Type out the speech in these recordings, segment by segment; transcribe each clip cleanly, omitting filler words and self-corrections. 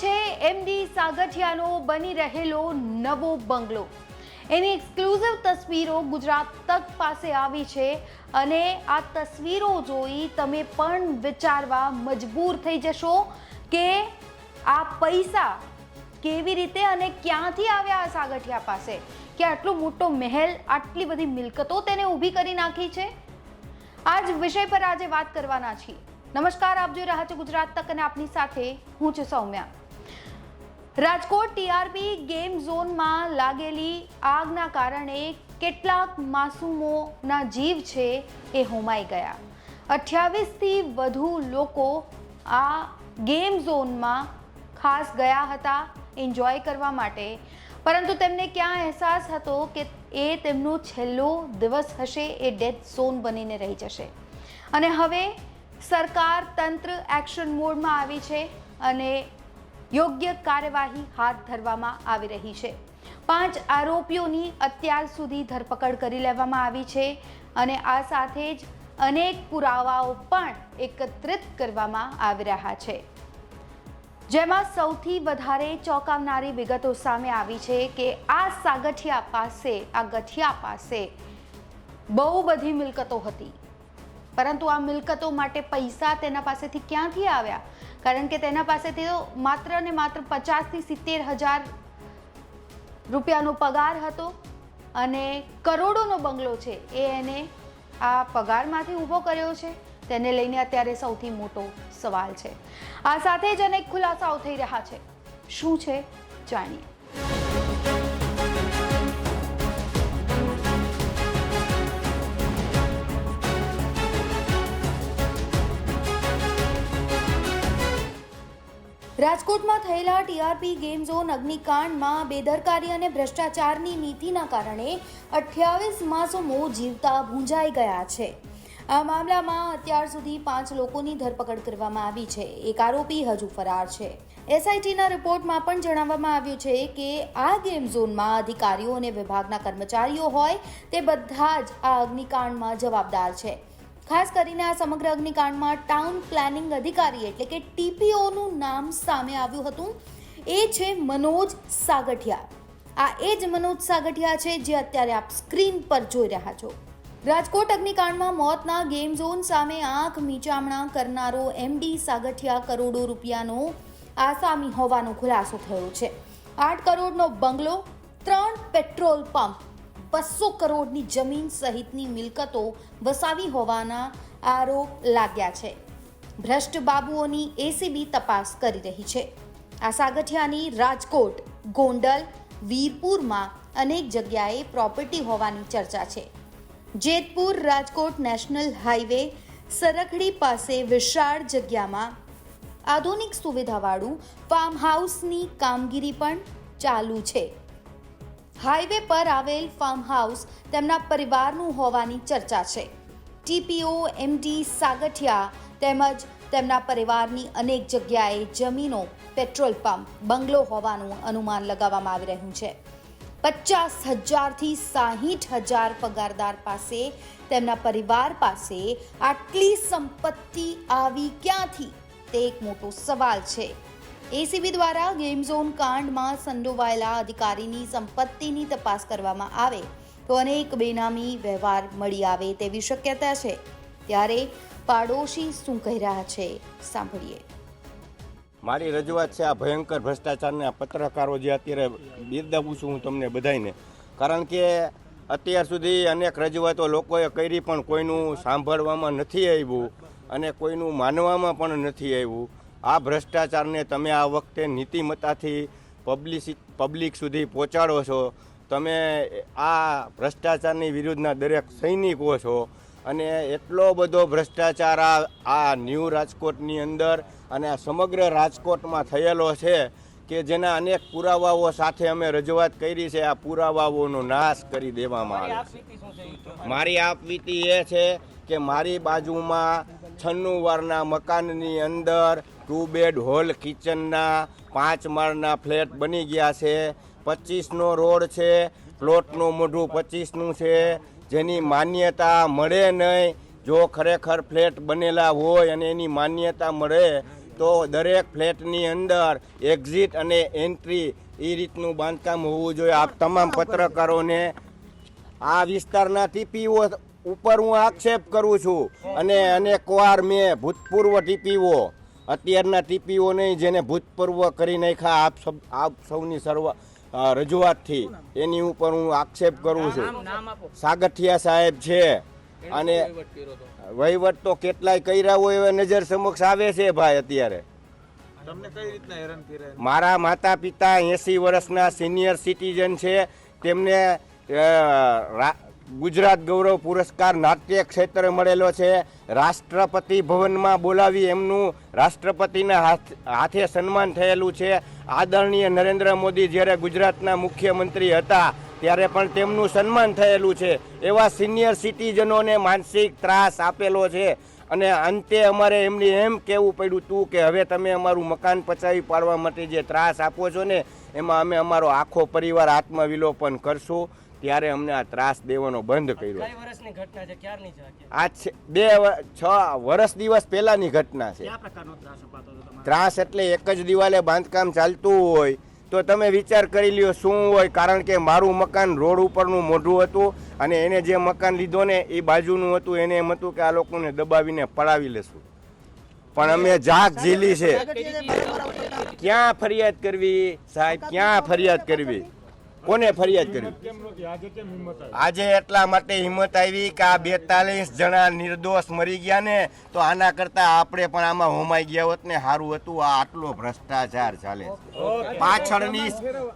છે એમડી સાગઠિયાનો બની રહેલો નવો બંગલો। એની એક્સક્લુઝિવ તસવીરો ગુજરાત તક પાસે આવી છે અને આ તસવીરો જોઈ તમે પણ વિચારવા મજબૂર થઈ જશો કે આ પૈસા કેવી રીતે અને ક્યાંથી આવ્યા આ સાગઠિયા પાસે કે આટલો મોટો મહેલ, આટલી બધી મિલકતો તેને ઊભી કરી નાખી છે। આ જ વિષય પર આજે વાત કરવાના છીએ। નમસ્કાર, આપ જોઈ રહ્યા છો ગુજરાત તક અને આપની સાથે હું છું સૌમ્યા। રાજકોટ ટીઆરપી ગેમ ઝોનમાં લાગેલી આગના કારણે કેટલાક માસૂમોના જીવ છે એ હોમાઈ ગયા। 28થી વધુ લોકો આ ગેમ ઝોનમાં ખાસ ગયા હતા એન્જોય કરવા માટે, પરંતુ તેમને ક્યાં અહેસાસ હતો કે એ તેમનો છેલ્લો દિવસ હશે, એ ડેથ ઝોન બનીને રહી જશે। અને હવે સરકાર તંત્ર એક્શન મોડમાં આવી છે અને યોગ્ય કાર્યવાહી હાથ ધરવામાં આવી રહી છે। 5 આરોપીઓની અત્યાર સુધી ધરપકડ કરી લેવામાં આવી છે અને આ સાથે જ અનેક પુરાવાઓ પણ એકત્રિત કરવામાં આવી રહ્યા છે, જેમાં સૌથી વધારે ચોંકાવનારી વિગતો સામે આવી છે કે આ ગઠિયા પાસે બહુ બધી મિલકતો હતી, પરંતુ આ મિલકતો માટે પૈસા તેના પાસેથી ક્યાંથી આવ્યા? કારણ કે તેના પાસેથી તો માત્ર ને માત્ર 50,000 થી 70,000 રૂપિયાનો પગાર હતો અને કરોડોનો બંગલો છે એ એને આ પગારમાંથી ઊભો કર્યો છે। તેને લઈને અત્યારે સૌથી મોટો સવાલ છે। આ સાથે જ અનેક ખુલાસાઓ થઈ રહ્યા છે। શું છે જાણીએ। રાજકોટમાં થયેલા ટીઆરપી ગેમ ઝોન અગ્નિકાંડમાં બેદરકારી અને ભ્રષ્ટાચારની નીતિના કારણે 28 માસૂમો જીવતા ભૂંજાઈ ગયા છે। આ મામલામાં અત્યાર સુધી 5 લોકોની ધરપકડ કરવામાં આવી છે। એક આરોપી હજુ ફરાર છે। એસઆઈટીના રિપોર્ટમાં પણ જણાવવામાં આવ્યું છે કે આ ગેમ ઝોનમાં અધિકારીઓ અને વિભાગના કર્મચારીઓ હોય તે બધા જ આ અગ્નિકાંડમાં જવાબદાર છે। ખાસ કરીને આ સમગ્ર અગ્નિકાંડમાં ટાઉન પ્લાનિંગ અધિકારી એટલે કે ટીપીઓનું નામ સામે આવ્યું હતું। એ છે મનોજ સાગઠિયા। આ એ જ મનોજ સાગઠિયા છે જે અત્યારે આપ સ્ક્રીન પર જોઈ રહ્યા છો। રાજકોટ અગ્નિકાંડમાં મોતના ગેમ ઝોન સામે આંખ મીચામણા કરનારો એમડી સાગઠિયા કરોડો રૂપિયાનો આસામી હોવાનો ખુલાસો થયો છે। 8 કરોડનો બંગલો, 3 પેટ્રોલ પંપ, 200 કરોડની જમીન સહિતની મિલકતો વસાવી હોવાના આરોપ લાગ્યા છે। ભ્રષ્ટ બાબુઓની એસીબી તપાસ કરી રહી છે। આ સાગઠિયાની રાજકોટ, ગોંડલ, વીરપુરમાં અનેક જગ્યાએ પ્રોપર્ટી હોવાની ચર્ચા છે। જેતપુર રાજકોટ નેશનલ હાઈવે સરખડી પાસે વિશાળ જગ્યામાં આધુનિક સુવિધાવાળું ફાર્મ હાઉસની કામગીરી પણ ચાલુ છે। હાઈવે પર આવેલ ફાર્મ હાઉસ તેમના પરિવારનું હોવાની ચર્ચા છે। ટીપીઓ એમડી સાગઠિયા તેમજ તેમના પરિવારની અનેક જગ્યાએ જમીનો, પેટ્રોલ પંપ, બંગલો હોવાનું અનુમાન લગાવવામાં આવી રહ્યું છે। 50,000 થી 60,000 પગારદાર પાસે, તેમના પરિવાર પાસે આટલી સંપત્તિ આવી ક્યાંથી? તે એક મોટો સવાલ છે। એસીબી દ્વારા ગેમ ઝોન કાંડમાં સંડોવાયેલા અધિકારીની સંપત્તિની તપાસ કરવામાં આવે તો અનેક બેનામી વ્યવહાર મળી આવે તેવી શક્યતા છે। ત્યારે પાડોશી શું કહી રહ્યા છે, સાંભળીએ। મારી રજૂઆત છે આ ભયંકર ભ્રષ્ટાચારના પત્રકારો જે અત્યારે બિરદાવું છું હું તમને બધાને, કારણ કે અત્યાર સુધી અનેક રજૂઆતો લોકોએ કરી પણ કોઈનું સાંભળવામાં નથી આવ્યું અને કોઈનું માનવામાં પણ નથી આવ્યું। આ ભ્રષ્ટાચારને તમે આ વખતે નીતિમત્તાથી પબ્લિક સુધી પહોંચાડો છો। તમે આ ભ્રષ્ટાચારની વિરુદ્ધના દરેક સૈનિકો છો અને એટલો બધો ભ્રષ્ટાચાર આ ન્યૂ રાજકોટની અંદર અને આ સમગ્ર રાજકોટમાં થયેલો છે કે જેના અનેક પુરાવાઓ સાથે અમે રજૂઆત કરી છે। આ પુરાવાઓનો નાશ કરી દેવામાં આવે છે। મારી આપવીતી એ છે કે મારી બાજુમાં 96 વારના મકાનની અંદર 2 બેડ હોલ કિચનના 5 માળના ફ્લેટ બની ગયા છે। 25નો રોડ છે, પ્લોટનું મોઢું 25નું છે, જેની માન્યતા મળે નહીં। જો ખરેખર ફ્લેટ બનેલા હોય અને એની માન્યતા મળે તો દરેક ફ્લેટની અંદર એક્ઝિટ અને એન્ટ્રી એ રીતનું બાંધકામ હોવું જોઈએ. આપ તમામ પત્રકારોને આ વિસ્તારના ટીપીઓ ઉપર હું આક્ષેપ કરું છું અને અનેકવાર મેં ભૂતપૂર્વ ટીપીઓ, અત્યારના ટીપીઓ નહીં, જેને ભૂતપૂર્વ કરી નાખ્યા આપ સૌની રજૂઆતથી એની ઉપર હું આક્ષેપ કરું છું. સાગઠિયા સાહેબ છે અને વહીવટ તો કેટલાય કર્યા હોય એવા નજર સમક્ષ આવે છે ભાઈ. અત્યારે તમને કઈ રીતના હેરાન કર્યા? મારા માતા પિતા 80 વર્ષના સિનિયર સિટીઝન છે. તેમને ગુજરાત ગૌરવ પુરસ્કાર નાટ્ય ક્ષેત્રે મળેલો છે. રાષ્ટ્રપતિ ભવનમાં બોલાવી એમનું રાષ્ટ્રપતિના હાથે સન્માન થયેલું છે. આદરણીય નરેન્દ્ર મોદી જ્યારે ગુજરાતના મુખ્યમંત્રી હતા ત્યારે પણ તેમનું સન્માન થયેલું છે. એવા સિનિયર સિટીઝનોને માનસિક ત્રાસ આપેલો છે અને અંતે અમારે એમની એમ કહેવું પડ્યું હતું કે હવે તમે અમારું મકાન પચાવી પાડવા માટે જે ત્રાસ આપો છો ને એમાં અમે અમારો આખો પરિવાર આત્મવિલોપન કરશું. ત્યારે અમને આ ત્રાસ દેવાનો બંધ કર્યો. આ 6 વર્ષ દિવસ પહેલાની ઘટના છે. ત્રાસ એટલે એક જ દિવાલે બાંધકામ ચાલતું હોય તો તમે વિચાર કરી લ્યો શું હોય. કારણ કે મારું મકાન રોડ ઉપરનું મોઢું હતું અને એને જે મકાન લીધો ને એ બાજુનું હતું. એને એમ હતું કે આ લોકોને દબાવીને પડાવી લેશું, પણ અમે જાગ ઝીલી છે. ક્યાં ફરિયાદ કરવી સાહેબ, ક્યાં ફરિયાદ કરવી, કોને ફરિયાદ કરવી? આજે એટલા માટે હિંમત આવી કે આ 42 જણા નિર્દોષ મરી ગયા ને, તો આના કરતા આપણે પણ આમાં હોમાઈ ગયા હોત ને સારું હતું. આ આટલો ભ્રષ્ટાચાર ચાલે છે.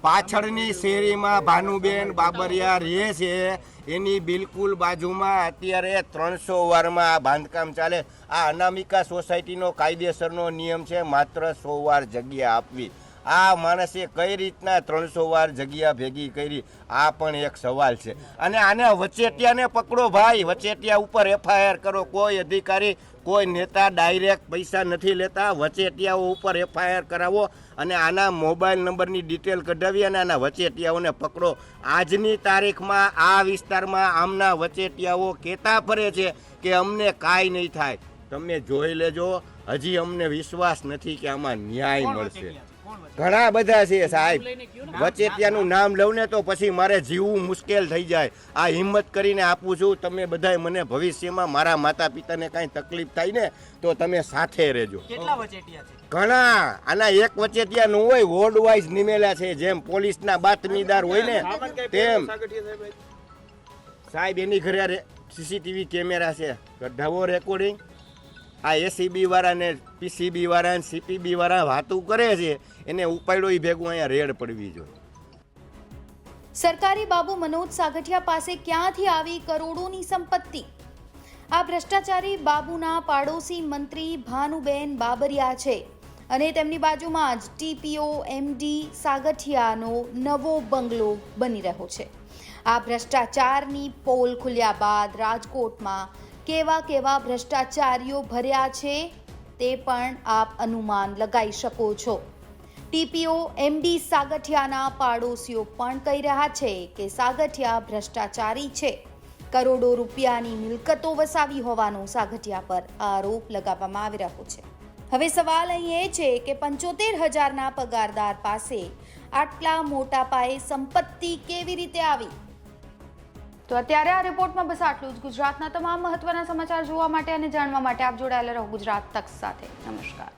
પાછળની શેરીમાં ભાનુબેન બાબરિયા રહે છે, એની બિલકુલ બાજુમાં અત્યારે 300 વારમાં આ બાંધકામ ચાલે. આ અનામિકા સોસાયટીનો કાયદેસરનો નિયમ છે માત્ર 100 વાર જગ્યા આપવી. આ માણસે કઈ રીતના 300 વાર જગ્યા ભેગી કરી, આ પણ એક સવાલ છે. અને આને વચેટિયાને પકડો ભાઈ, વચેટિયા ઉપર FIR કરો. કોઈ અધિકારી, કોઈ નેતા ડાયરેક્ટ પૈસા નથી લેતા. વચેટિયાઓ ઉપર FIR કરાવો અને આના મોબાઈલ નંબરની ડિટેલ કઢાવી અને આના વચેટિયાઓને પકડો. આજની તારીખમાં આ વિસ્તારમાં આમના વચેટિયાઓ કહેતા ફરે છે કે અમને કાંઈ નહીં થાય. તમે જોઈ લેજો, હજી અમને વિશ્વાસ નથી કે આમાં ન્યાય મળશે. ઘણા બધા છે સાહેબ. વચેટિયાનું નામ લઉં ને તો પછી મારે જીવવું મુશ્કેલ થઈ જાય. આ હિંમત કરીને આપું છું. તમે બધાય મને ભવિષ્યમાં મારા માતા પિતાને કાંઈ તકલીફ થાય ને તો તમે સાથે રહેજો. ઘણા. આના એક વચેટિયા ન હોય, વોર્ડ વાઇઝ નિમેલા છે. જેમ પોલીસના બાતમીદાર હોય ને તેમ સાહેબ એની ઘરે CCTV કેમેરા છે. કઢાવો રેકોર્ડિંગ. આ ACB વાળા ને PCB વાળા ને CPB વાળા વાતું કરે છે, એને ઉપાડ્યો એ ભેગું અહીંયા રેડ પડવી જોઈએ. સરકારી બાબુ મનોજ સાગઠિયા પાસે ક્યાંથી આવી કરોડોની સંપત્તિ? આ ભ્રષ્ટાચારી બાબુના પાડોશી મંત્રી ભાનુબેન બાબરિયા છે અને તેમની બાજુમાં જ TPO MD સાગઠિયાનો નવો બંગલો બની રહ્યો છે. આ ભ્રષ્ટાચારની પોલ ખુલ્યા બાદ રાજકોટમાં કેવા ભ્રષ્ટાચારીઓ ભર્યા છે તે પણ આપ અનુમાન લગાવી શકો છો. TPO MD સાગઠિયાના પાડોશીઓ પણ કહી રહ્યા છે કે સાગઠિયા ભ્રષ્ટાચારી છે. કરોડો રૂપિયાની મિલકતો વસાવી હોવાનો સાગઠિયા પર આરોપ લગાવવામાં આવી રહ્યો છે. હવે સવાલ અહીં એ છે કે 75,000ના પગારદાર પાસે આટલા મોટા પાયે સંપત્તિ કેવી રીતે આવી? તો અત્યારે આ રિપોર્ટમાં બસ આટલું જ. ગુજરાતના તમામ મહત્વના સમાચાર જોવા માટે અને જાણવા માટે આપ જોડાયેલા રહો ગુજરાત તક સાથે. નમસ્કાર.